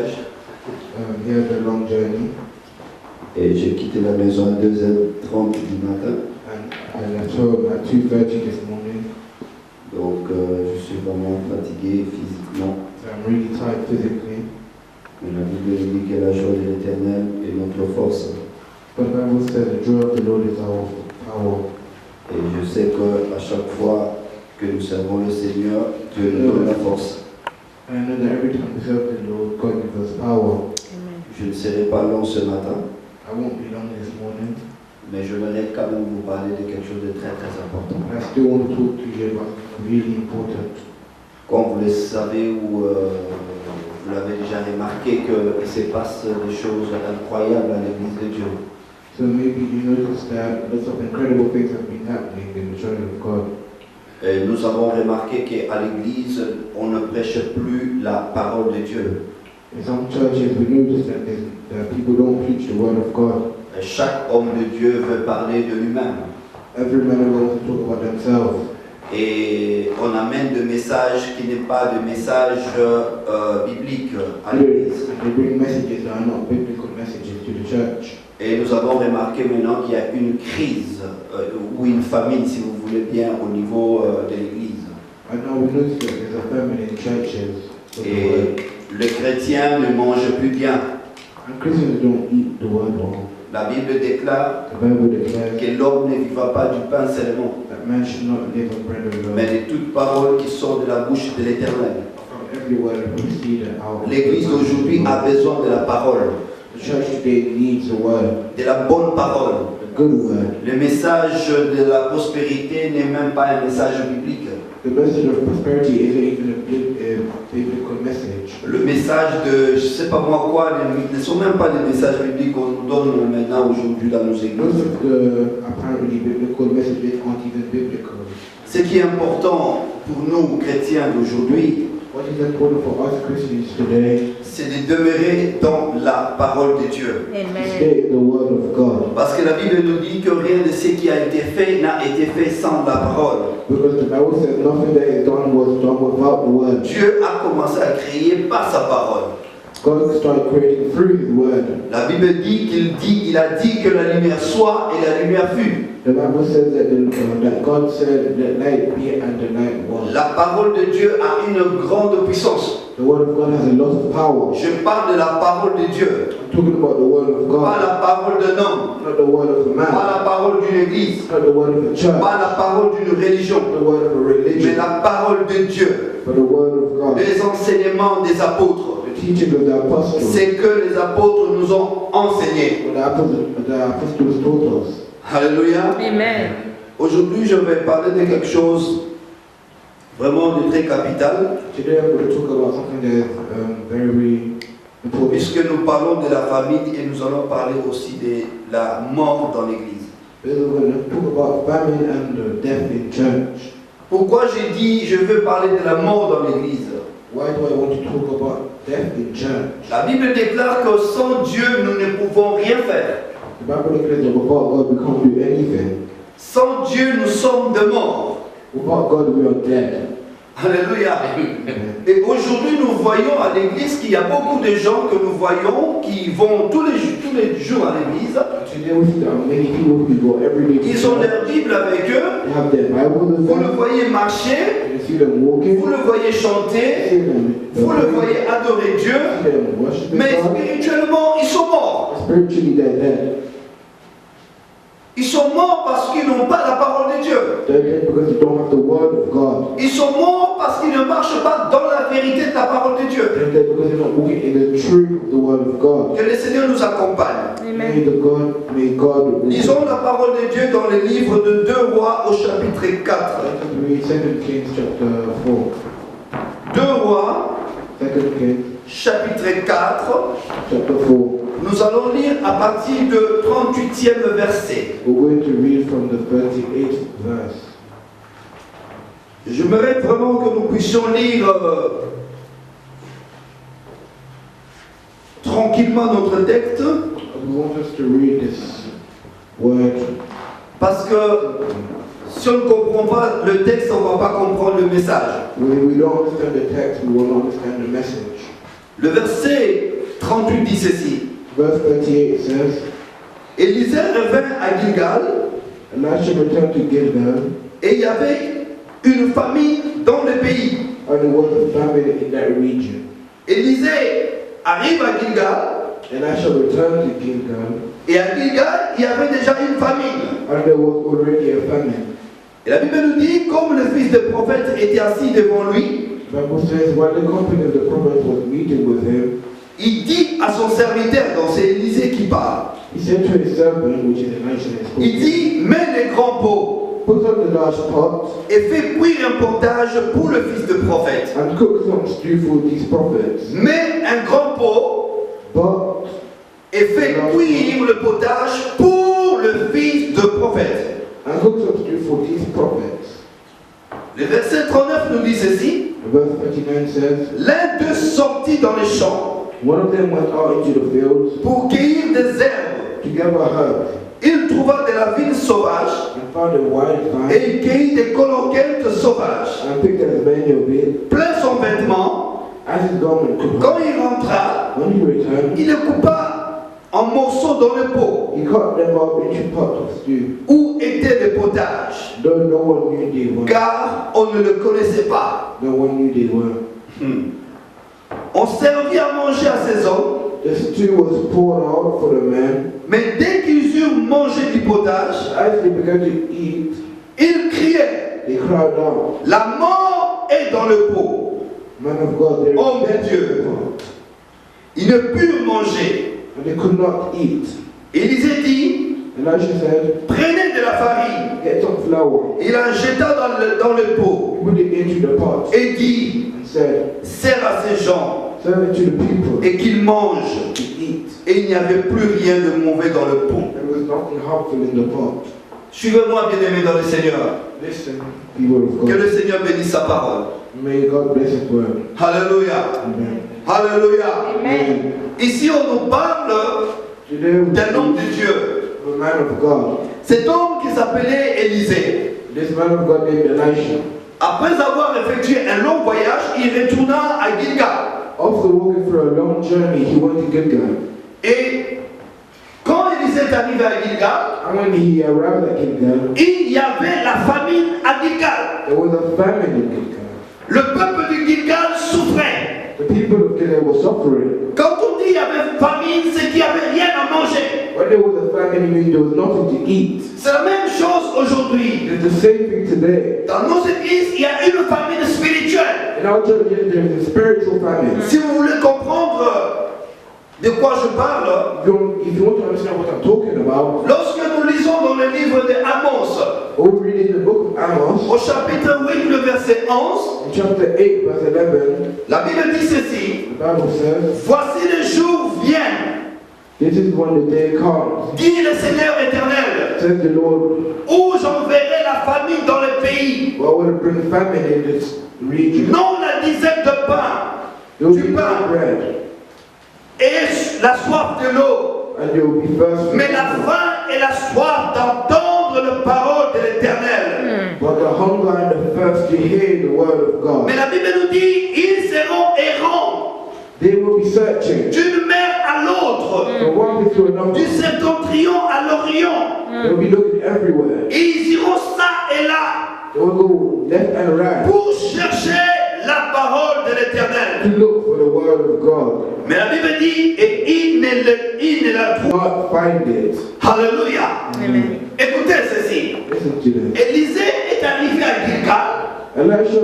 voyage. He had a long journey, Et j'ai quitté la maison à 2h30 du matin. and I left home at 2:30 this morning. Donc je suis vraiment fatigué physiquement. So I'm really tired physically. Mais la Bible nous dit que la joie de l'Éternel est notre force. But the Bible says the joy of the Lord is our power. Et je sais qu'à chaque fois que nous servons le Seigneur, Dieu nous donne la force. And I know that every time we serve the Lord, God gives us power. Je ne serai pas long ce matin, I won't be long this morning, mais je voudrais quand même vous parler de quelque chose de très très important. but I still want to talk to you about something really important. Comme vous le savez ou vous l'avez déjà remarqué, qu'il se passe des choses incroyables à l'Église de Dieu. So maybe you noticed that lots of incredible things have been happening in the church of God. Et nous avons remarqué qu'à l'Église, on ne prêche plus la parole de Dieu. In some churches, we notice that people don't preach the word of God. Et chaque homme de Dieu veut parler de lui-même. Every man wants to talk about themselves. Et on amène des messages qui n'est pas de messages bibliques à l'Église. And they bring messages that are not biblical messages to the church. Et nous avons remarqué maintenant qu'il y a une crise ou une famine, si vous voulez bien, au niveau de l'Église. And now we notice that there's a famine in churches. Of the Et word. le chrétien ne mange plus bien. And Christians don't eat the word well. La Bible déclare The Bible declares que l'homme ne vivra pas du pain seulement, that man should not live on bread mais alone. de toute parole qui sort de la bouche de l'Éternel. From every word that proceeds out. L'Église d'aujourd'hui a besoin de la parole, The church today needs the word, de la bonne parole. the good word. Le message de la prospérité n'est même pas un message biblique. The message of prosperity isn't even a biblical message. Le message de je sais pas moi quoi ne sont même pas des messages bibliques qu'on nous donne maintenant aujourd'hui dans nos Most églises. of the apparently biblical messages aren't even biblical. Ce qui est important pour nous chrétiens d'aujourd'hui, What is important for us Christians today c'est de demeurer dans la parole de Dieu. is to stay in the word of God. Parce que la Bible nous dit que rien de ce qui a été fait n'a été fait sans la parole. Because the Bible says nothing that is done was done without the word. Dieu a commencé à créer par sa parole. God started creating through his word. La Bible dit il a dit que la lumière soit et la lumière fut. The Bible says that God said let light be and the light was. La parole de Dieu a une grande puissance. The word of God has a lot of power. Je parle de la parole de Dieu, I'm talking about the word of pas God, la parole d'un homme, not the word of a pas man, la parole d'une église, not the word of a church, pas la parole d'une religion, not the word of a mais religion, la parole de Dieu, but the word of God. les enseignements des apôtres. The teaching of the apostles, C'est que les apôtres nous ont enseigné. what the apostles taught us. Alléluia. Amen. Aujourd'hui, je vais parler de quelque chose vraiment de très capital, Today I'm going to talk about something that is very important. puisque nous parlons de la famine et nous allons parler aussi de la mort dans l'église. We're going to talk about famine and death in church. Pourquoi j'ai dit je veux parler de la mort dans l'église? Why do I want to talk about death in church? La Bible déclare que sans Dieu, nous ne pouvons rien faire. The Bible declares that without God we can't do anything. Sans Dieu, nous sommes de morts. Without God we are dead. Alléluia. Amen. Et aujourd'hui, nous voyons à l'église qu'il y a beaucoup de gens que nous voyons qui vont tous les jours à l'église. Today we see that many people who go every day to Ils ont church. leur Bible avec eux. They have their Bible with Vous le them. voyez marcher. You see them walking. Vous le voyez chanter. See them Vous le voyez adorer Dieu. see them worshiping Mais God. spirituellement, ils sont morts. Spiritually they're dead. Ils sont morts parce qu'ils n'ont pas la parole de Dieu. They're dead because they don't have the word of God. Ils sont morts parce qu'ils ne marchent pas dans la vérité de la parole de Dieu. They're dead because they're not walking in the truth of the word of God. Que le Seigneur nous accompagne. May God Lisons la parole de Dieu dans le livre de 2 Rois au chapitre 4. Let us read 2 Kings chapter 4. 2 Rois, 2 Kings chapitre 4. chapter 4. Nous allons lire à partir de 38e verset. We're going to read from the 38th verse. J'aimerais vraiment que nous puissions lire tranquillement notre texte, We want us to read this word. parce que si on ne comprend pas le texte, on ne va pas comprendre le message. When we don't understand the text, we will not understand the message. Le verset 38 dit ceci. Verse 38 says, Élisée revint à Gilgal, Elisha returned to Gilgal, et il y avait une famine dans le pays. and there was a famine in that region. Élisée arrive à Gilgal, Elisha returned to Gilgal, et à Gilgal, il y avait déjà une famine. and there was already a famine. Et la Bible nous dit, comme le fils du prophète était assis devant lui, The Bible says, while the company of the prophet was meeting with him, il dit à son serviteur, donc c'est Élisée qui parle, he said to his servant, which is Elisha, il dit, mets les grands pots put on the large pot et fais cuire un potage pour le fils du prophète. and cook some stew for these prophets. Mets un grand pot But et fais cuire le potage pour le fils du prophète. and cook some stew for these prophets. Le verset 39 nous dit ceci. Verse 39 says, L'un d'eux sortit dans les champs one of them went out into the fields pour cueillir des herbes. to gather herbs Il trouva de la vigne sauvage and found a wild vine et il cueillit des coloquettes sauvages. and picked as many of it Plein son vêtement, as his garment could quand hold. il rentra, When he returned, il les coupa en morceaux dans le pot he cut them up into pots of stew, où était le potage, though no one knew they were. car on ne le connaissait pas. No one knew they were. On servit à manger à ces hommes, The stew was poured out for the men. mais dès qu'ils eurent mangé du potage, As they began to eat, ils criaient, they cried out, la mort est dans le pot. Man of God, there is Oh, mon death Dieu. in the pot. Ils ne purent manger. And they could not eat. Élisée dit, Elisha said, prenez de la farine. get some flour, Il la jeta dans le pot put it into the pot, et dit, and said, sers à ces gens serve it to the people et qu'ils mangent. to eat. Et il n'y avait plus rien de mauvais dans le pot. There was nothing harmful in the pot. Suivez-moi, bien-aimés dans le Seigneur. Listen, people of Que God. le Seigneur bénisse sa parole. May God bless His word. Alléluia. Amen. Alléluia. Amen. Ici, on nous parle Today we d'un homme speak de Dieu. of a man of God. Cet homme qui s'appelait Élisée. This man of God named Elisha. Après avoir effectué un long voyage, il retourna à Gilgal. After walking for a long journey, he went to Gilgal. Et quand Élisée est arrivé à Gilgal, And when he arrived at Gilgal, il y avait la famine à Gilgal. there was a famine in Gilgal. Le peuple de Gilgal souffrait. The people of Gilgal were suffering. Quand on dit il y avait famine, c'est qu'il n'y avait rien à manger. When there was a famine, it means there was nothing to eat. C'est la même chose aujourd'hui. It's the same thing today. Dans nos églises, il y a une famine spirituelle. In our churches, there's a spiritual famine. Si vous voulez comprendre de quoi je parle, If you want to understand what I'm talking about, lorsque nous lisons dans le livre de Amos, we'll read in the book of Amos, au chapitre 8, le verset 11, in chapter 8, verse 11, la Bible dit ceci. the Bible says, Voici les jours viennent, this is when the day comes, dit le Seigneur éternel, says the Lord, où j'enverrai la famine dans le pays. well, I will bring famine in this region. Non la dizaine de pain There will du be no pain bread, et la soif de l'eau, and there will be thirst. mais la faim et la soif d'entendre la parole de l'Éternel. But the hunger and the thirst to hear the word of God. Mais la Bible nous dit, ils seront errants They will be searching d'une mer à l'autre, from one place to another. du septentrion à l'orient. They will be looking everywhere. Et ils iront ça et là They will go left and right pour chercher la parole de to l'Éternel. look for the word of God. Mais la Bible dit, et ils ne la trouvent. Not find it. Alléluia. Écoutez ceci. Listen to this. Élisée est arrivé à Gilgal Elisha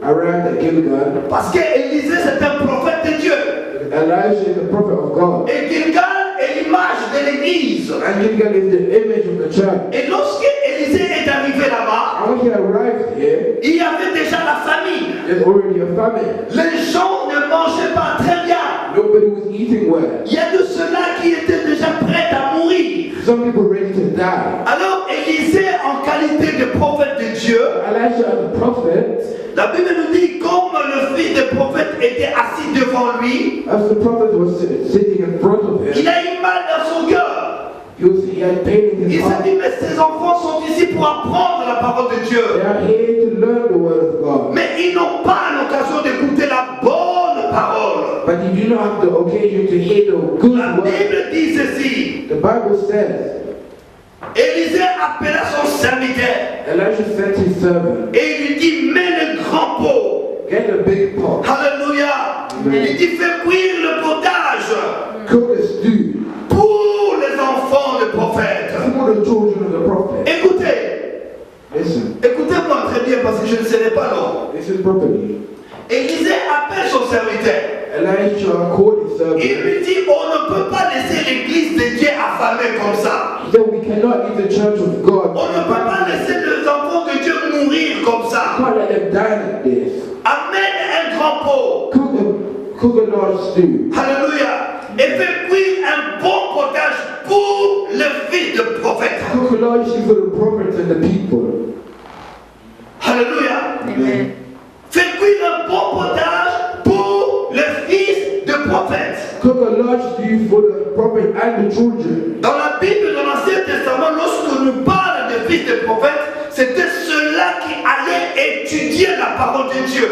arrived at Gilgal. parce que Élisée c'est un prophète de Dieu. Elisha is the prophet of God. Et Gilgal est l'image de l'église. And Gilgal is the image of the church. Et lorsque Élisée est arrivé là-bas, And when he arrived here, il y avait déjà la famine. there's already a famine. Les gens ne mangeaient pas très bien. Nobody was eating well. Il y a de ceux-là qui étaient déjà prêts à mourir. Some people were ready to die. Alors Élisée, en qualité de prophète de Dieu, Elisha as a prophet, la Bible nous dit comme le fils du prophète était assis devant lui, as the prophet was sitting in front of il him, a eu mal dans son cœur. he had pain in Il his s'est heart. dit, mais ces enfants sont ici pour apprendre la parole de Dieu. They are here to learn the word of God. Mais ils n'ont pas l'occasion d'écouter la bonne parole. But they do don't have the occasion to hear the good La word. Bible dit ceci. The Bible says, Élisée appela son serviteur Elijah sent his servant, et il lui dit, mets le grand pot. get a big pot, Alléluia. Il dit, fais cuire le potage cook a stew pour les enfants des prophètes. for the children of the prophet. Écoutez, Listen, écoutez-moi très bien parce que je ne serai pas long. listen properly. Élisée appelle son serviteur. Elijah called his servant. Il lui dit, on ne peut pas laisser l'église de Dieu affamée comme ça. He said, we cannot leave the church of God. On ne peut pas laisser les enfants de Dieu mourir comme ça. Can't let them die like this. Amène un grand pot. Cook a large stew. Alléluia. Et fais cuire un bon potage pour le fils de prophète. Cook a large stew for the prophets and the people. Alléluia. Amen. Fais cuire un bon potage pour le fils de prophète. Cook a large stew for the prophet and the children. Dans la Bible, dans l'Ancien Testament, lorsque nous parlons de fils de prophète, c'était ceux-là qui allaient étudier la parole de Dieu.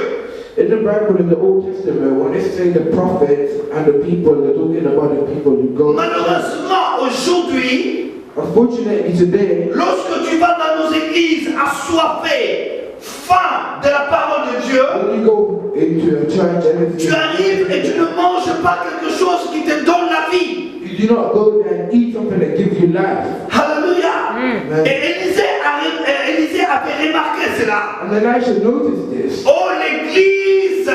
In the Bible, in the Old Testament, when they say the prophets and the people, they're talking about the people who go. Malheureusement, aujourd'hui, Unfortunately, today, lorsque tu vas dans nos églises assoiffées, faim de la parole de Dieu, when you go into a church and tu arrives et tu ne manges pas quelque chose qui te donne la vie. you do not go there and eat something that gives you life. Alléluia. Amen. Et Élisée avait remarqué cela. And Elisha noticed this. Oh, l'église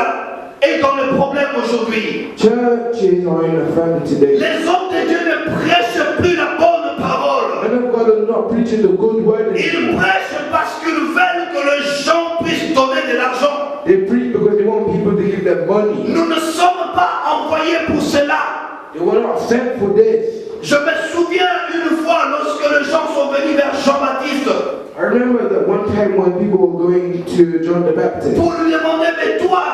est dans le problème aujourd'hui. Churches are in a famine today. Les hommes de Dieu ne prêchent plus la bonne parole. Men of God are not preaching the good word Ils anymore. prêchent parce qu'ils veulent que les gens puissent donner de l'argent. They preach because they want people to give them money. Nous ne sommes pas envoyés pour cela. They were not sent for this. Je me souviens une fois lorsque les gens sont venus vers Jean-Baptiste I remember that one time when people were going to John the Baptist, pour lui demander, mais toi,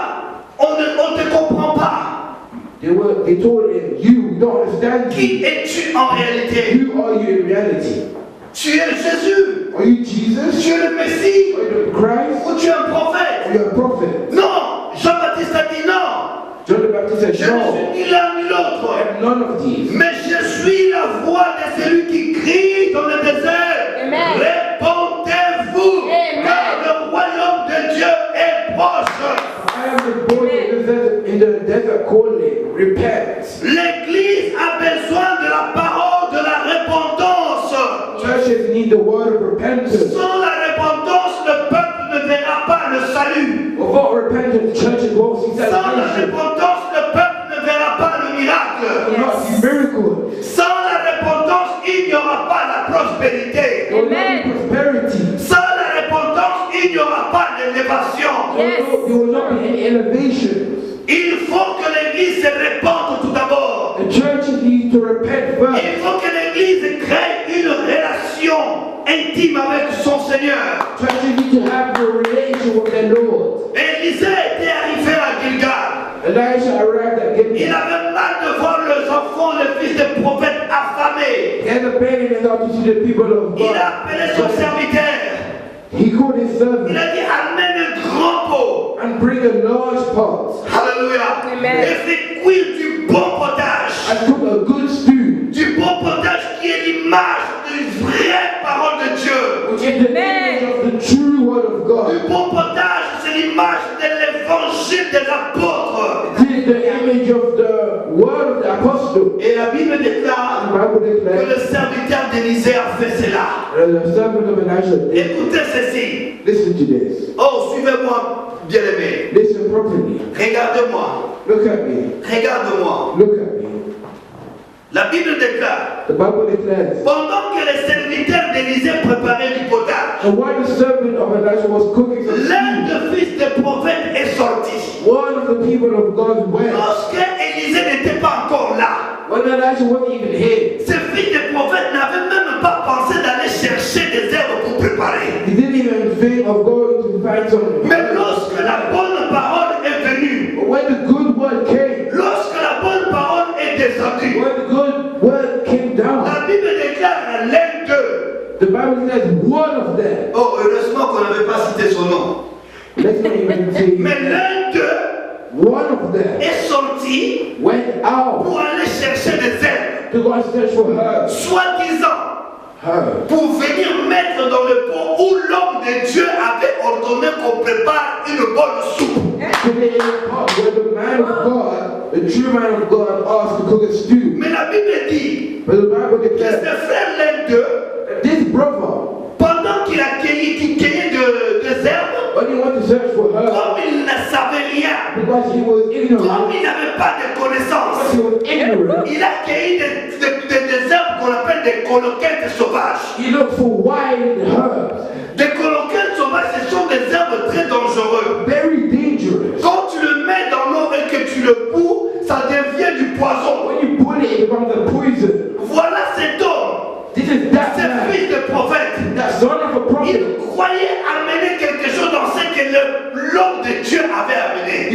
on ne te comprend pas. they told him, you don't understand Qui me. es-tu en réalité? Who are you in reality? Tu es Jésus. Are you Jesus? Tu es le Messie. Are you the Christ? Ou tu es un Are prophète? you a prophet? Non. Jean-Baptiste a dit non. John the Baptist said, Je ne no, suis ni l'un ni l'autre. I am none of these. Mais je suis la voix de celui qui crie dans le désert. Amen. Répondez-vous, Amen. car le royaume de Dieu est proche. I am the voice in the desert calling, repent. L'église a besoin de la parole de la repentance. Churches need the word of repentance. Sans la repentance, le peuple ne verra pas le salut. Without repentance, churches won't see Sans la salvation. repentance, le peuple ne verra pas le miracle. Will not see miracles. Sans la repentance, il n'y aura pas la prospérité. There will not be prosperity. Sans la repentance, il n'y aura pas d'élévation. Yes. There will not be any elevation. Il faut que l'église se répande tout d'abord. The churches need to repent first. Il faut que l'église crée une relation intime avec son Seigneur. Churches need to have a relation with their Lord. Élisée était arrivé à Gilgal. Elisha arrived at Il Gilgal. avait mal de voir les enfants, les fils des prophètes affamés. He had a pain in his heart to see the people of Il a appelé son God. serviteur. He called his Il servant a dit amène un grand pot. and bring a large pot Alléluia. Amen. Et fait cuire du bon potage. and cook a good stew, Du bon potage qui est l'image d'une vraie parole de Dieu. which is the image of the true word of Du God. bon potage, c'est l'image de l'évangile des apôtres. It is the image of the word of the apostle. Et la Bible The déclare Bible que declares le serviteur d'Élisée a fait cela. the servant of Elisha did. Écoutez ceci. Listen to this. Oh, suivez-moi, bien-aimé. Listen properly. Regardez-moi. Look at me. Regardez-moi. Look at me. La Bible déclare, The Bible declares, pendant que les serviteurs d'Élisée préparaient du potage, and while the servant of Elisha was cooking some l'un stew, des fils des prophètes est sorti. one of the people of God went. Lorsque Élisée n'était pas encore là, When Elisha wasn't even here, ces fils des prophètes n'avaient même pas pensé d'aller chercher des herbes pour préparer. he didn't even think of going to find some. Mais lorsque la bonne parole est venue, But when the good word came, lorsque la bonne parole est descendue, when the good word came down, la Bible déclare l'un d'eux. the Bible says one of them. Oh, heureusement qu'on n'avait pas cité son nom. Let's not even say. Mais l'un d'eux one of them est sorti went out pour aller chercher des herbes, to go and search for herbs. soi-disant Herbs. pour venir mettre dans le pot où l'homme de Dieu avait ordonné qu'on prépare une bonne soupe. To be in the pot where the man of God, the true man of God, asked to cook a stew. Mais la Bible dit But the Bible que declares ce frère l'un d'eux, this brother, pendant qu'il cueillait des herbes, when he went to search for herbs, comme il ne savait rien, because he was comme ignorant, il n'avait pas de because connaissances, he was ignorant, il a cueilli des herbes qu'on appelle des coloquettes sauvages. he looked for wild herbs, Des coloquettes sauvages, ce sont des herbes très dangereux. very dangerous. Quand tu le mets dans l'eau et que tu le bous, ça devient du poison. When you put it, it becomes a poison. Voilà cet homme, This is that ce man, fils de prophète. that son of a prophet. Il croyait amener quelque chose dans ce que l'homme de Dieu avait amené.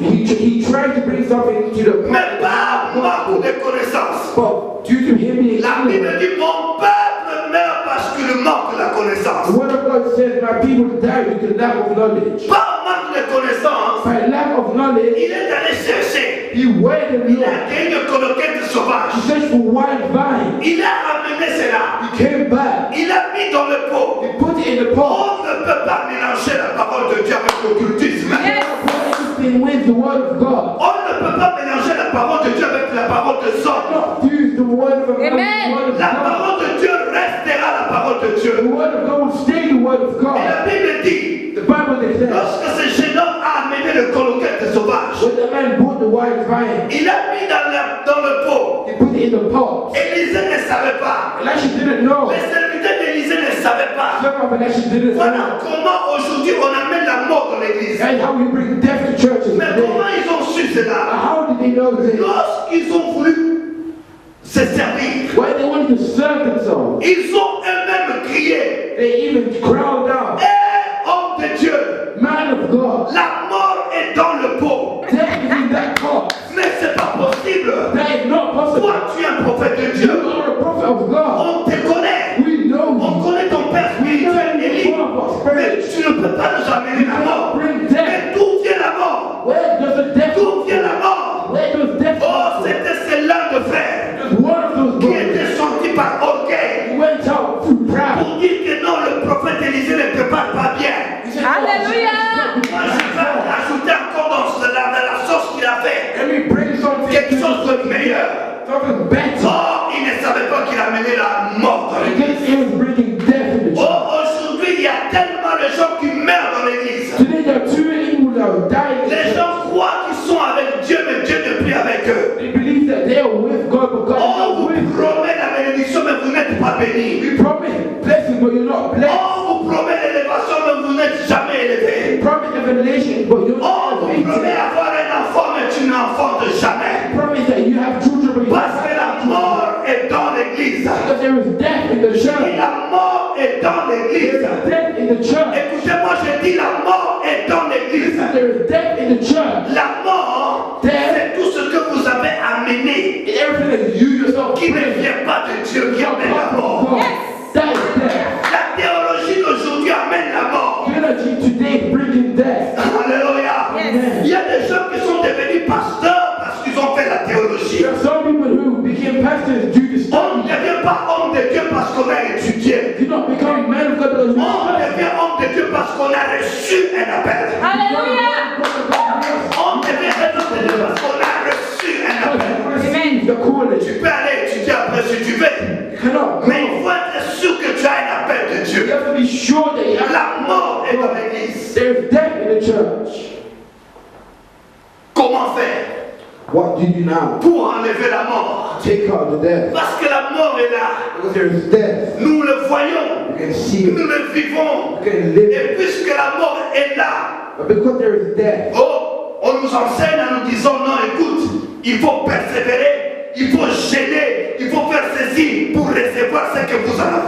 He tried to bring something to the Mais pas manque de connaissances. but due to him being La Bible ignorant, dit mon peuple meurt parce qu'il manque de la connaissance. the word of God says, my people die due to lack of knowledge. Par manque de connaissances, By lack of knowledge, il est allé chercher. he waited Il long. a gagné une coloquette sauvage. He searched for wild vine. Il a amené cela. He came back. Il a mis dans le pot. He put it in the pot. On ne peut pas mélanger la parole de Dieu avec l'occultisme. Put everything with the word of God. On ne peut pas mélanger la parole de Dieu avec la parole de Saul. Not use the word of God. Amen. The word of La God. parole de Dieu restera la parole de The Dieu. word of God will stay the word of Et God. la Bible dit, The Bible declares, lorsque ce jeune homme a amené le coloquette sauvage, when the man brought the wild vine, il a mis dans le pot. he put it in the pot. Élisée ne savait pas. Elisha didn't know. Les serviteurs d'Élisée ne savaient pas. Some of Elisha didn't Voilà know. comment aujourd'hui on amène la mort dans l'église. That's how we bring death to churches Mais today. comment ils ont su cela? How did they know this? Lorsqu'ils ont voulu se servir, When they wanted to serve themselves, ils ont eux-mêmes crié, they even crowd out, hé, homme de Dieu, man of God, la mort est dans le pot. death is in that pot. Mais c'est pas possible. That is not possible. Toi, tu es un prophète de You Dieu. are a prophet of God. On te connaît. We know On you. connaît ton père spirituel, Élie. Mais tu ne peux pas nous amener la mort. Bring death. Mais d'où vient la mort? Where does the death D'où vient la mort? Where does death Oh, come from? c'était celle-là de frère Just one of those qui brothers était sorti par orgueil who went out too proud. pour dire que non, le prophète Élisée ne prépare pas bien. He said, Alléluia. Moi, je vais ajouter encore dans la sauce qu'il a fait Let me bring something quelque to chose de meilleur. something better. Oh, il ne savait pas qu'il amenait la mort dans l'église. Because he was bringing death in the church. Oh, aujourd'hui, il y a tellement de gens qui meurent dans l'église. Today there are too many people that are dying. in the Les church. gens croient qu'ils sont avec Dieu, mais Dieu ne prie avec eux. They believe that they are with God, but God Oh, is not vous with them. promet la bénédiction, mais vous n'êtes pas béni. We promise blessing, but you're not blessed. Oh, vous promet l'élévation, mais vous n'êtes jamais We élevé. promise revelation, but you're Oh, not vous elevated. promet avoir un enfant, mais tu n'enfantes jamais. We promise that you have children, but you Parce que la mort est dans l'église. because there is death in the Et church. la mort est dans There l'église. is death in the church. Écoutez-moi, je dis la mort est dans l'église. There is death in the church. La mort, c'est tout ce que vous avez amené And everything that you yourself qui ne bring. vient pas de Dieu, qui amène la mort. That is death. La théologie d'aujourd'hui amène la mort. Theology today is bringing death. Alléluia. Yes. Il y a des gens qui sont devenus pasteurs parce qu'ils ont fait la théologie. There are some people who became pastors due to On ne study. devient pas homme de Dieu parce qu'on a étudié. You don't become man of God because you On study. devient homme de Dieu parce qu'on a reçu un appel. Alléluia. On devient un homme de Dieu parce qu'on a reçu un appel. Receive the calling. Tu peux aller étudier après si tu veux. Cannot. Mais il faut être sûr que tu as un appel de You Dieu. have to be sure that you have. La mort est dans l'église. There's death in the church. Comment faire What do you now? pour enlever la mort? Take out the death. Parce que la mort est là. Because there is death. Nous le voyons. You can see Nous it. le vivons. You can live it. Et puisque la mort est là, But because there is death, oh, on nous enseigne en nous disant non, écoute, il faut persévérer, il faut gêner, il faut faire ceci pour recevoir ce que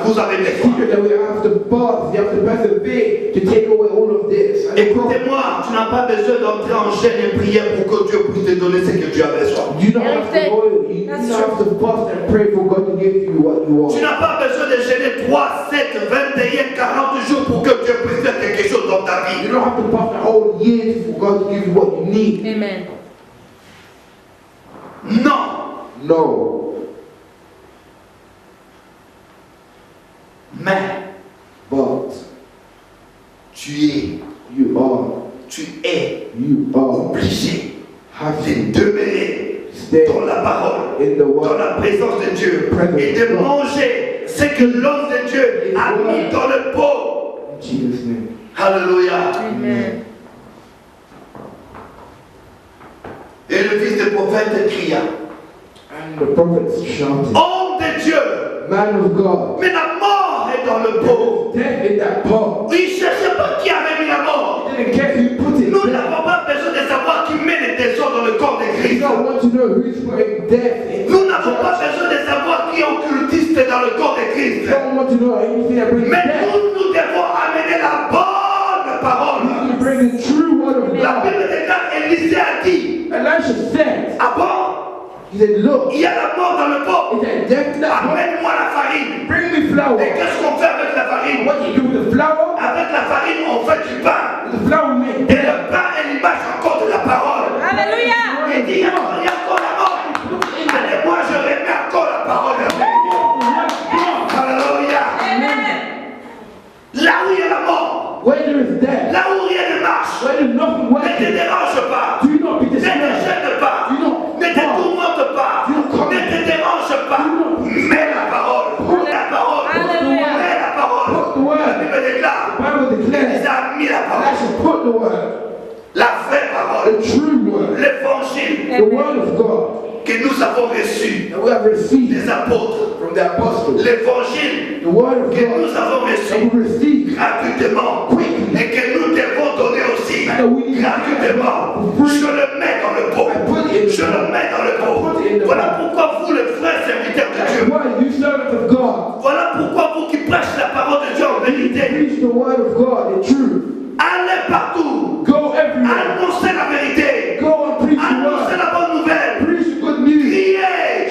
vous avez besoin. secret that we have to fast, you have to persevere to take away all of this. And Écoutez-moi, tu n'as pas besoin d'entrer en gêne et prière pour que Dieu puisse te donner ce que tu as besoin. you don't have to go, you don't have to fast and pray for God to give you what you Tu want. n'as pas besoin de gêner 3, 7, 21, 40 jours pour que Dieu puisse faire quelque chose dans ta vie. vie. You don't have to pass the whole year for God to give you what you need. Amen. Non. No. Mais But tu you es are obligé have de to demeurer stay dans la parole, in the dans word. la présence de Dieu et de manger ce que l'homme de Dieu a mis dans le pot. In Jesus' name. Alléluia. Amen. Et le fils du prophète cria, And the prophets shouted, homme de Dieu, Man of God, mais la mort est dans le pot. death in that pot. Il ne cherchait pas qui avait mis la mort. He didn't care who put it Nous there. n'avons pas besoin de savoir qui met les déchets dans le corps de We Christ. don't want to know who's putting death in. Nous n'avons pas besoin de savoir qui est occultiste dans le corps de We Christ. don't want to know anything that brings Mais death. nous devons amener la bonne We parole. need to bring the true word of La God. Bible déclare, Élisée a dit, Elisha said, ah bon, he said, look, il y a la mort dans le pot. is there death in that pot? Amène-moi la farine. Bring me flour. Et qu'est-ce qu'on fait avec la farine? What do you do with the flour? Avec la farine, on fait du pain. The flour we make. Et le pain est l'image encore de la parole. Alléluia. Il dit, il y a encore la mort. Allez, moi je remets encore la parole. Alléluia. Amen. Là où il y a la mort, Where there is death, là où rien ne marche, where there's nothing ne te working, dérange pas. do not be Ne te discouraged. gêne pas. Do not Ne te tourmente pas. Ne te dérange pas. Mets la parole. La parole. Alléluia. Mets la parole. Put the La word. Bible déclare. The Bible Il declares, a mis la parole. Elisha put the word, La vraie parole. the true word, L'évangile the word of God que nous avons reçu that we have received des apôtres. from the apostles, L'évangile the word of que God nous avons that reçu we received gratuitement quickly, et que nous devons donner aussi gratuitement. Je le mets dans le pot. Je le mets dans le pot. Voilà pourquoi vous, les frères serviteurs de That's Dieu, why you servants of God voilà pourquoi vous qui prêchez la parole de Dieu en vérité, preach the word of God, the truth. allez partout, Go everywhere. annoncez la vérité, Go and preach the annoncez word. la bonne nouvelle, Preach the good news. criez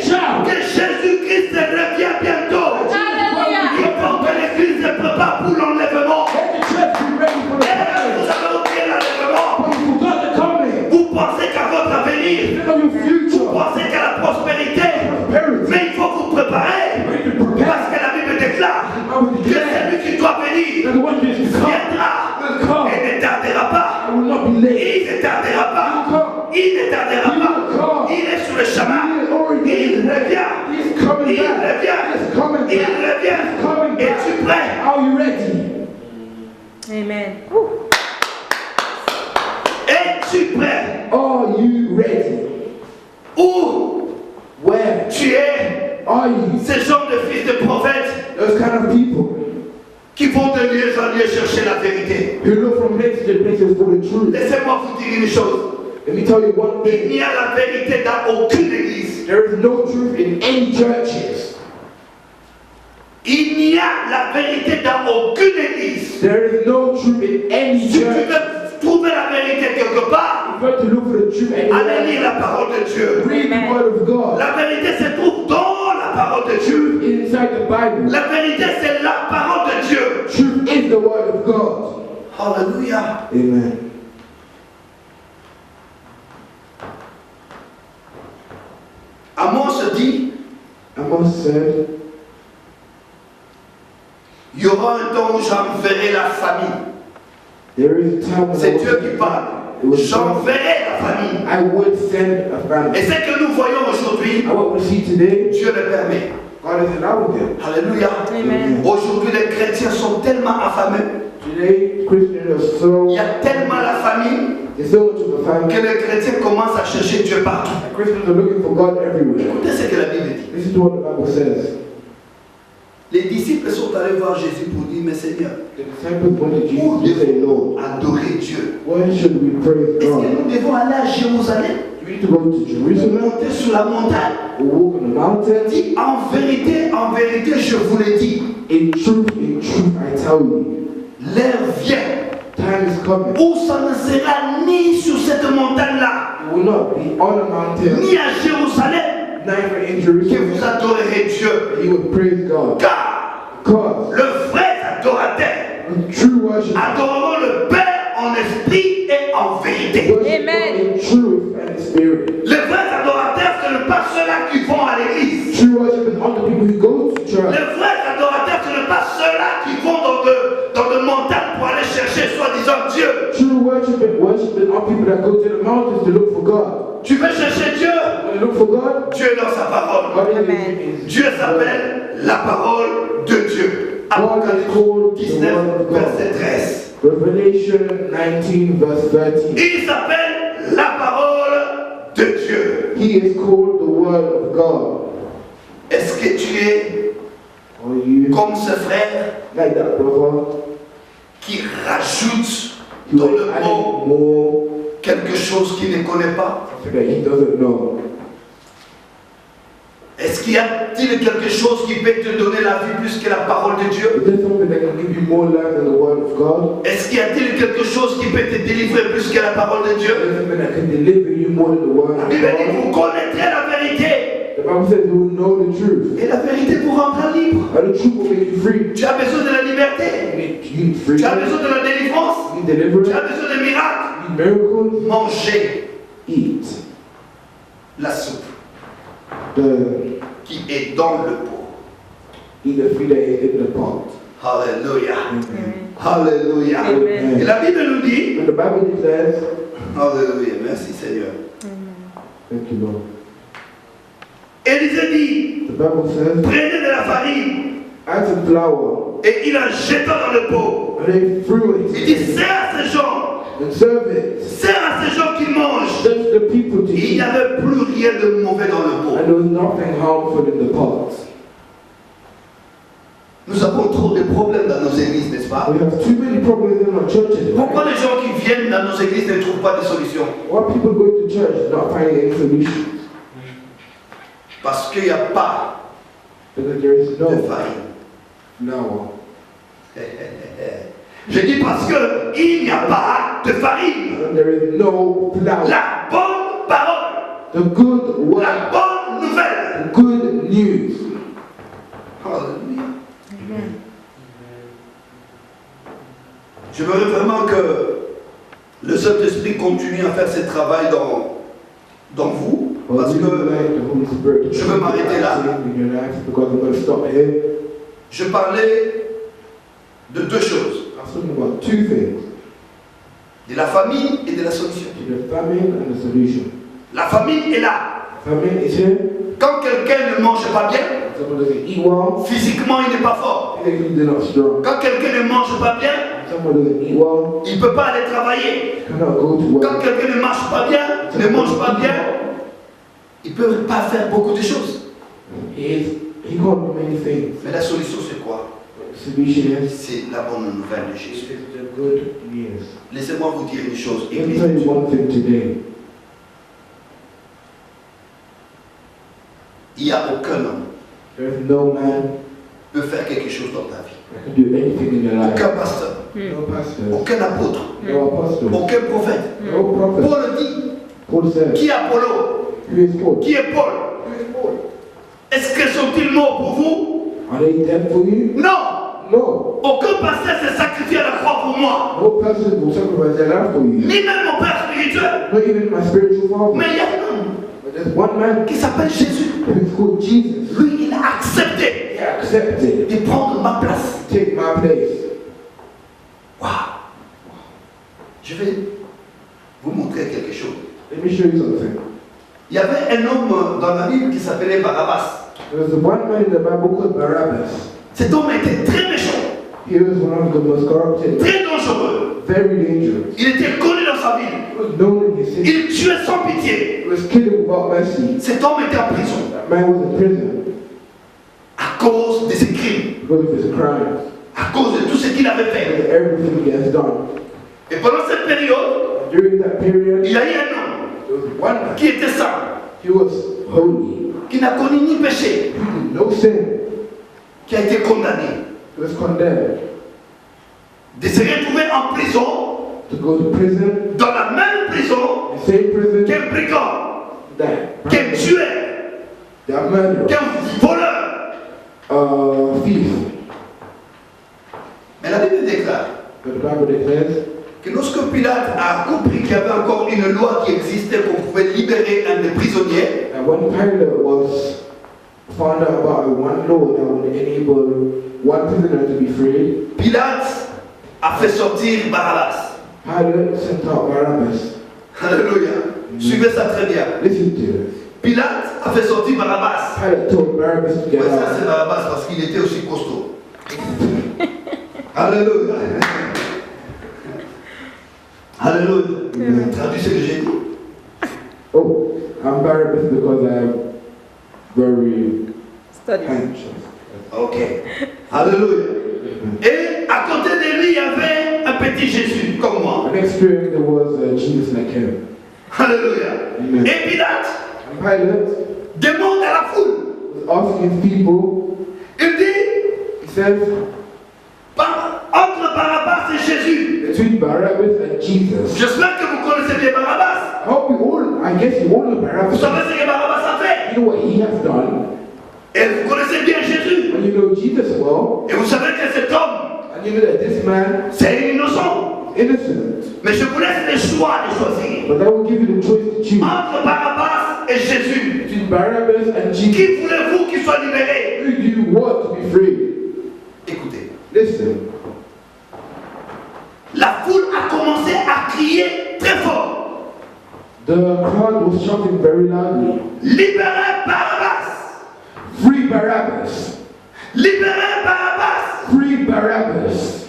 Shout. que Jésus-Christ revient bientôt. Alléluia. Il faut que l'Église se prépare pour l'enlèvement. Let the church be ready for the Et vous coming. avez oublié l'enlèvement. But you forgot the coming. Vous pensez qu'à votre avenir, Think of your vous future. pensez qu'à la prospérité, Prosperity. mais il faut vous préparer. You need to prepare. Parce que la Bible déclare I will que declare celui qui doit venir that the one who is to come viendra will come. et ne tardera pas. I will not be late. Il ne tardera pas. Il ne tardera pas. Il est sur le chemin. Il revient. He's coming Il back. revient. He's coming Il back. revient. He's coming back. Es-tu prêt? Are you ready? Amen. Es-tu prêt? Are you ready? Où Where tu es? are you? Ces gens de fils de prophètes Those kind of people qui vont de lieu en lieu chercher la vérité. who look from places to places for the truth. Laissez-moi vous dire une chose. Let me tell you one Il thing. n'y a la vérité dans aucune église. There is no truth in any churches. Il n'y a la vérité dans aucune église. There is no truth in any Si tu church. veux trouver la vérité quelque part, You've got to look for the truth allez anywhere. lire la parole de Dieu. Read the word of God. La vérité se trouve dans la parole de Dieu. Inside the Bible. La vérité, c'est la parole de Dieu. Truth is the word of God. Alléluia. Amen. Amos dit, Amos said, il y aura un temps où j'enverrai la famille. there is a time when C'est Dieu qui parle. It was J'enverrai la famille. I would send a family. Et ce que nous voyons aujourd'hui, And what we see today, Dieu le permet. God is allowing them. Alléluia. Amen. Aujourd'hui, les chrétiens sont tellement affamés. Today, Christians are so, Il y a tellement la famille there's so much of a family. que les chrétiens commencent à chercher Dieu partout. Christians are looking for God everywhere. Écoutez ce que la Bible dit. This is what the Bible says. Les disciples sont allés voir Jésus pour dire, mais Seigneur, The disciples went to où Jesus to say, devons-nous Lord, adorer Dieu? why should we praise Est-ce que God? nous devons aller à Jérusalem, Do we need to go to Jerusalem monter sur la montagne? or walk on the mountain? Dit, en vérité, je vous le dis, In truth, I tell you, l'heure vient time is coming. où ça ne sera ni sur cette montagne-là, You will not be on a mountain, ni à Jérusalem, neither in que vous Jerusalem, adorerez Dieu. that you will praise God. Car Because le vrai adorateur the true worship adoreront le Père esprit et en vérité. Worship Amen. God in truth and in spirit. Les vrais adorateurs, ce n'est pas ceux-là qui vont à l'église. True worship is not the people who go to church. Les vrais adorateurs, ce n'est pas ceux-là qui vont dans de montagnes pour aller chercher soi-disant Dieu. True worship is not people that go to the mountains to look for God. Tu veux chercher Dieu? When you look for God, Dieu est dans sa parole. God Amen. is Dieu s'appelle la parole de Dieu. Apocalypse 19, verset 13. Revelation 19 verse 13. Il s'appelle la parole de Dieu. He is called the Word of God. Est-ce que tu es Are you comme ce frère like that, brother? qui rajoute You dans are le adding mot more quelque chose qu'il ne connaît pas? something that he doesn't know. Est-ce qu'il y a-t-il quelque chose qui peut te donner la vie plus que la parole de Dieu? Is there something that can give you more life than the Word of God? Est-ce qu'il y a-t-il quelque chose qui peut te délivrer plus que la parole de Is Dieu? there something that can deliver you more than the Word La of Bible dit, God? vous connaîtrez la vérité. The Bible says you will know the truth. Et la vérité vous rendra libre. And the truth will make you free. Tu as besoin de la liberté. You need Tu as freedom. besoin de la délivrance. You need Tu deliverance. as besoin de miracles. You need miracles. Mangez Eat la soupe the qui est dans le pot. eat the food that is in the pot. Alléluia. Amen. Alléluia. Amen. Et la Bible nous dit, And the Bible declares, Alléluia, merci Seigneur. thank you, Lord. Élisée dit, The Bible says, prenez de la farine add some flour et il en jeta dans le pot. and they threw Il it dit, sers à ces gens, and serve it. sers à ces gens qui mangent. Just the people to Il n'y eat. avait plus rien de mauvais dans le pot. And there was nothing harmful in the pot. Nous avons trop de problèmes dans nos églises, n'est-ce pas? We have too many problems in our churches. Pourquoi les gens qui viennent dans nos églises ne trouvent pas de solution? Why people go to church not finding any solution? Parce qu'il n'y a pas Because there is de no farine. flour. Je dis parce qu'il n'y a pas de farine. And there is no flour. La bonne parole, The good word, la bonne nouvelle. the good news. Alléluia. Je veux vraiment que le Saint-Esprit continue à faire ce travail dans vous. Parce que je veux m'arrêter là. Because I'm going to stop here. je parlais de deux choses. I was talking about two things. De la famine et de la solution. The famine and the solution. La famine est là. Famine is here. Quand quelqu'un ne mange pas bien, Someone doesn't eat well. physiquement il n'est pas fort. Physically they're not strong. Quand quelqu'un ne mange pas bien, Someone doesn't eat well. il ne peut pas aller travailler. Cannot go to Quand work. quelqu'un ne marche pas bien, ne mange pas bien, il ne peut pas faire beaucoup de choses. He can't do many things. Mais la solution c'est quoi? The solution is C'est la bonne nouvelle de Jésus. the good news. Laissez-moi vous dire une chose, Let me Église. tell you one thing today. Il n'y a aucun homme There is no man qui peut faire quelque chose dans ta vie. that can do anything in your life. Aucun pasteur, No pastor, aucun apôtre, no apostle, aucun prophète. no prophet. Paul dit, Paul said, qui est Apollo? who is Paul? Qui est Paul? Who is Paul? Est-ce que sont-ils morts pour vous? Are they dead for you? Non! No. Aucun pasteur s'est sacrifié à la croix pour moi. No person will sacrifice their life for you. Ni même mon père spirituel. Not even my spiritual father. Mais il y a un homme But there's one man qui s'appelle Jésus. who is called Jesus. Lui, il a accepté He accepted de prendre ma place. to take my place. Waouh! Je vais vous montrer quelque chose. Let me show you something. Il y avait un homme dans la Bible qui s'appelait Barabbas. There was one man in the Bible called Barabbas. Cet homme était très méchant, He was one of the most corrupted, très dangereux. very dangerous. Il était connu dans sa ville. He was known in his city. Il tuait sans pitié. He was killing without mercy. Cet homme était en prison That man was in prison à cause de ses crimes, because of his crimes, à cause de tout ce qu'il avait because fait. of everything he has done. Et pendant cette période, During that period, il y a eu un homme there was one man. qui était saint, He was holy. qui n'a connu ni péché, He did no sin. qui a été condamné He was condemned de se retrouver en prison, to go to prison, dans la même prison the same prison qu'un brigand, that qu'un tueur, that murderer, qu'un voleur. thief. Mais la Bible déclare But the Bible declares que lorsque Pilate a compris qu'il y avait encore une loi qui existait, qu'on pouvait libérer un des prisonniers, And when Pilate was found out about one law that would enable one prisoner to be free, Pilate a fait sortir Barabbas. Pilate sent out Barabbas. Alléluia. Suivez ça très bien. Listen to this. Pilate a fait sortir Barabbas. Pilate told Barabbas to get Ouais, ça c'est out. Barabbas parce qu'il était aussi costaud. Alléluia. Alléluia. Traduis ce que j'ai dit. Oh, I'm Barabbas because I'm very Study. anxious. Ok. Alléluia. Et à côté de lui, il y avait un petit Jésus, comme moi. And next to him there was Jesus like him. Alléluia. Amen. Et Pilate And Pilate demande à la foule. was asking people, Il dit, he says, entre Barabbas et Jésus. between Barabbas and Jesus. J'espère que vous connaissez bien Barabbas. I hope we all, I guess you all know Vous Barabbas. savez ce que Barabbas a fait. You know what he has done. Et vous connaissez bien Jésus. And you know Jesus well. Et vous savez que cet homme, And you know that this man, c'est innocent. innocent. Mais je vous laisse le choix de choisir. But I will give you the choice to choose. Entre Barabbas et Jésus. Between Barabbas and Jesus. Qui voulez-vous qu'il soit libéré? Who do you want to be free? Écoutez. Listen. La foule a commencé à crier très fort. The crowd was shouting very loudly, Libérez Barabbas! "Free Barabbas! Libérez Barabbas! Free Barabbas!"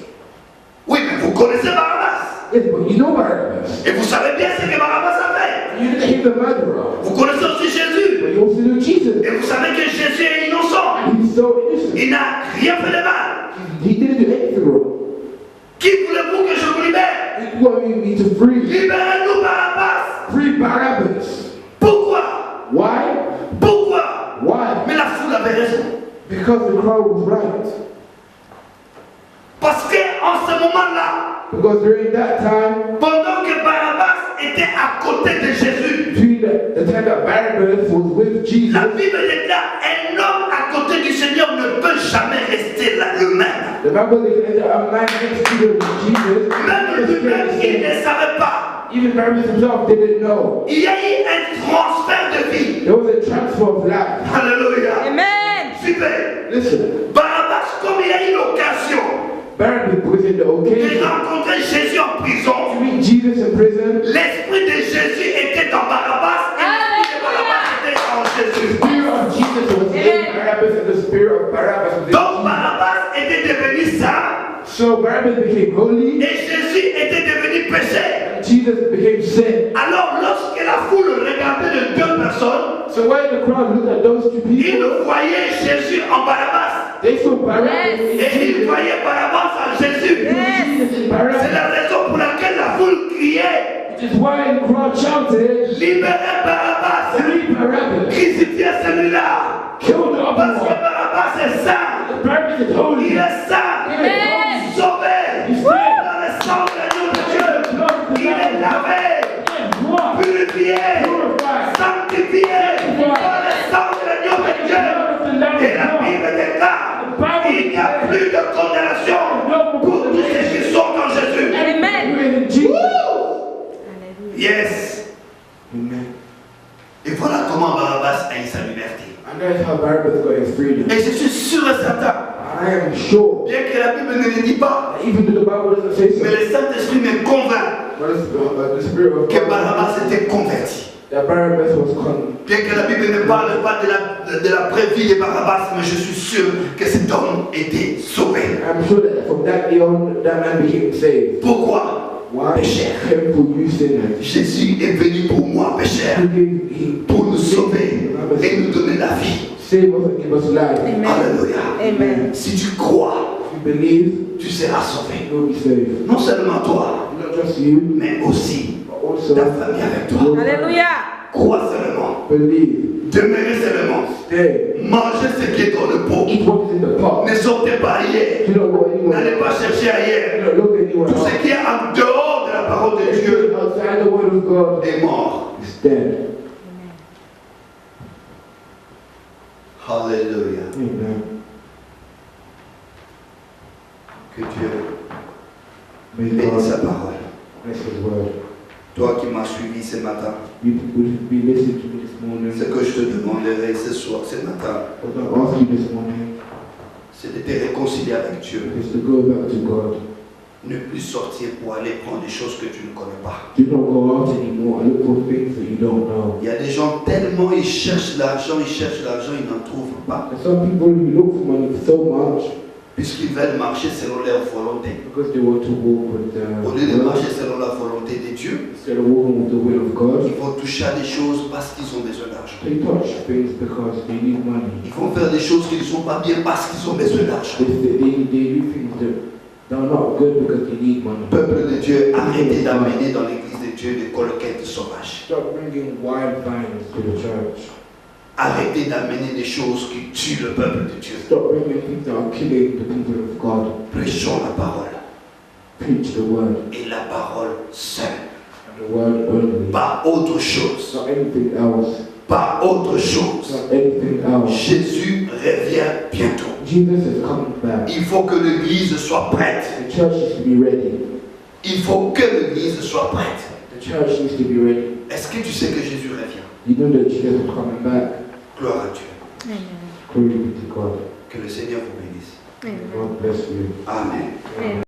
Oui, mais vous connaissez Barabbas. Yes, but you know Barabbas. Et vous savez bien ce que Barabbas a fait. You know that he's a murderer. Vous connaissez aussi Jésus. But you also know Jesus. Et vous savez que Jésus est innocent. And he's so innocent. Il n'a rien fait de mal. He didn't do anything wrong. Qui voulez-vous que je vous libère? You want me to free? Libérez-nous Barabbas. Free Barabbas. Pourquoi? Why? Pourquoi? Why? Mais la foule avait raison. Because the crowd was right. Parce qu'en ce moment-là, Because during that time, pendant que Barabbas était à côté de Jésus, between the time that Barabbas was with Jesus, la Bible déclare un homme à côté du Seigneur ne peut jamais rester là le même. the Bible declares that a man next to Jesus, Même lui-même, il ne savait pas. even Barabbas himself didn't know. Il y a eu un transfert de vie. There was a transfer of life. Alléluia. Amen. Super. Listen, Barabbas, comme il a eu l'occasion Barabbas was in the de occasion rencontrer Jésus en to prison, meet Jesus in prison. l'esprit de Jésus était dans Barabbas et l'esprit de Barabbas était en The Jésus. spirit of Jesus was in Barabbas and the spirit of Barabbas was in Donc Jesus. Barabbas était devenu saint So Barabbas became holy et Jésus était devenu péché. and Jesus became sin. Alors lorsque la foule regardait les deux personnes, So when the crowd looked at those two ils people, voyaient Jésus en Barabbas they saw Barabbas Yes. in et ils Jesus. voyaient Barabbas en Jésus. Yes. Jesus in C'est Barabbas. la raison pour laquelle la foule criait Which is why the crowd shouted, libérez Barabbas, "Free Barabbas! crucifiez celui-là. Kill the other Parce que one! Barabbas est saint, Barabbas is holy! il est saint, Amen. sauvé He's dans dead! le sang de l'agneau de Dieu. Il est lavé, purifié, sanctifié par le sang de l'agneau de Dieu. Et la Bible déclare il n'y a plus de condamnation pour tous ceux qui sont en Jésus. Amen. Yes. Amen. Et voilà comment Barabbas a eu sa liberté. And that's how Barabbas got his freedom. Et je suis sûr et certain, I am sure, bien que la Bible ne le dit pas, even though the Bible doesn't say mais so, le Saint-Esprit me convainc but the spirit of que God, Barabbas était converti. that Barabbas was con. Bien que la Bible ne parle pas de la vraie vie de Barabbas, mais je suis sûr que cet homme était sauvé. I'm sure that from that day on, that man became saved. Pourquoi? Why? Pécheur. Him for you sinners. Jésus est venu pour moi, pécheur, He pour nous sauver et nous donner la vie. save us and give us life. Amen. Alléluia. Amen. Si tu crois, If you believe, tu seras sauvé. you will be saved. Non seulement toi, Not just you, mais aussi but also ta famille avec toi. your Alléluia. Crois seulement, believe. demeurez seulement, Stay. mangez ce qui est dans le pot. Eat what is in the pot. Ne sortez pas ailleurs. Do not go anywhere. N'allez pas chercher ailleurs. Do not look anywhere Tout ce else. qui est en dehors de la parole de Dieu Outside the word of God est mort. is dead. Alléluia. Amen. Que Dieu May bénisse sa God parole. That's His word. Toi qui m'as suivi ce matin, You would be listening to me this morning. ce que je te demanderai ce soir, ce matin, What I ask you this morning c'est de te réconcilier avec Dieu. is to go back to God. Ne plus sortir pour aller prendre des choses que tu ne connais pas. Do not go out anymore and look for things that you don't know. Il y a des gens tellement ils cherchent l'argent, ils n'en trouvent pas. And some people who look for money so much Puisqu'ils veulent marcher selon leur volonté. because they want to walk with Au lieu de marcher selon la volonté de Dieu, instead of walking with the will of God. ils vont toucher à des choses parce qu'ils ont besoin d'argent. They touch things because they need money. Ils vont faire des choses qui ne sont pas bien parce qu'ils ont besoin d'argent. They do things that are not good because they need money. Peuple de Dieu, arrêtez d'amener dans l'église de Dieu des colquettes sauvages. Stop bringing wild vines to the church. Arrêtez d'amener des choses qui tuent le peuple de Dieu. Stop bringing things that are killing the people of God. Prêchons la parole. Preach the word Et la parole seule. and the word only. Pas autre chose. Not anything else. Pas autre chose. Not anything else. Jésus revient bientôt. Jesus is coming back. Il faut que l'église soit prête. The church needs to be ready. Il faut que l'église soit prête. The church needs to be ready. Est-ce que tu sais que Jésus revient? You know that Jesus is coming back. Gloire à Dieu. Amen. Glory be to God. Que le Seigneur vous bénisse. Amen. God bless you. Amen. Amen.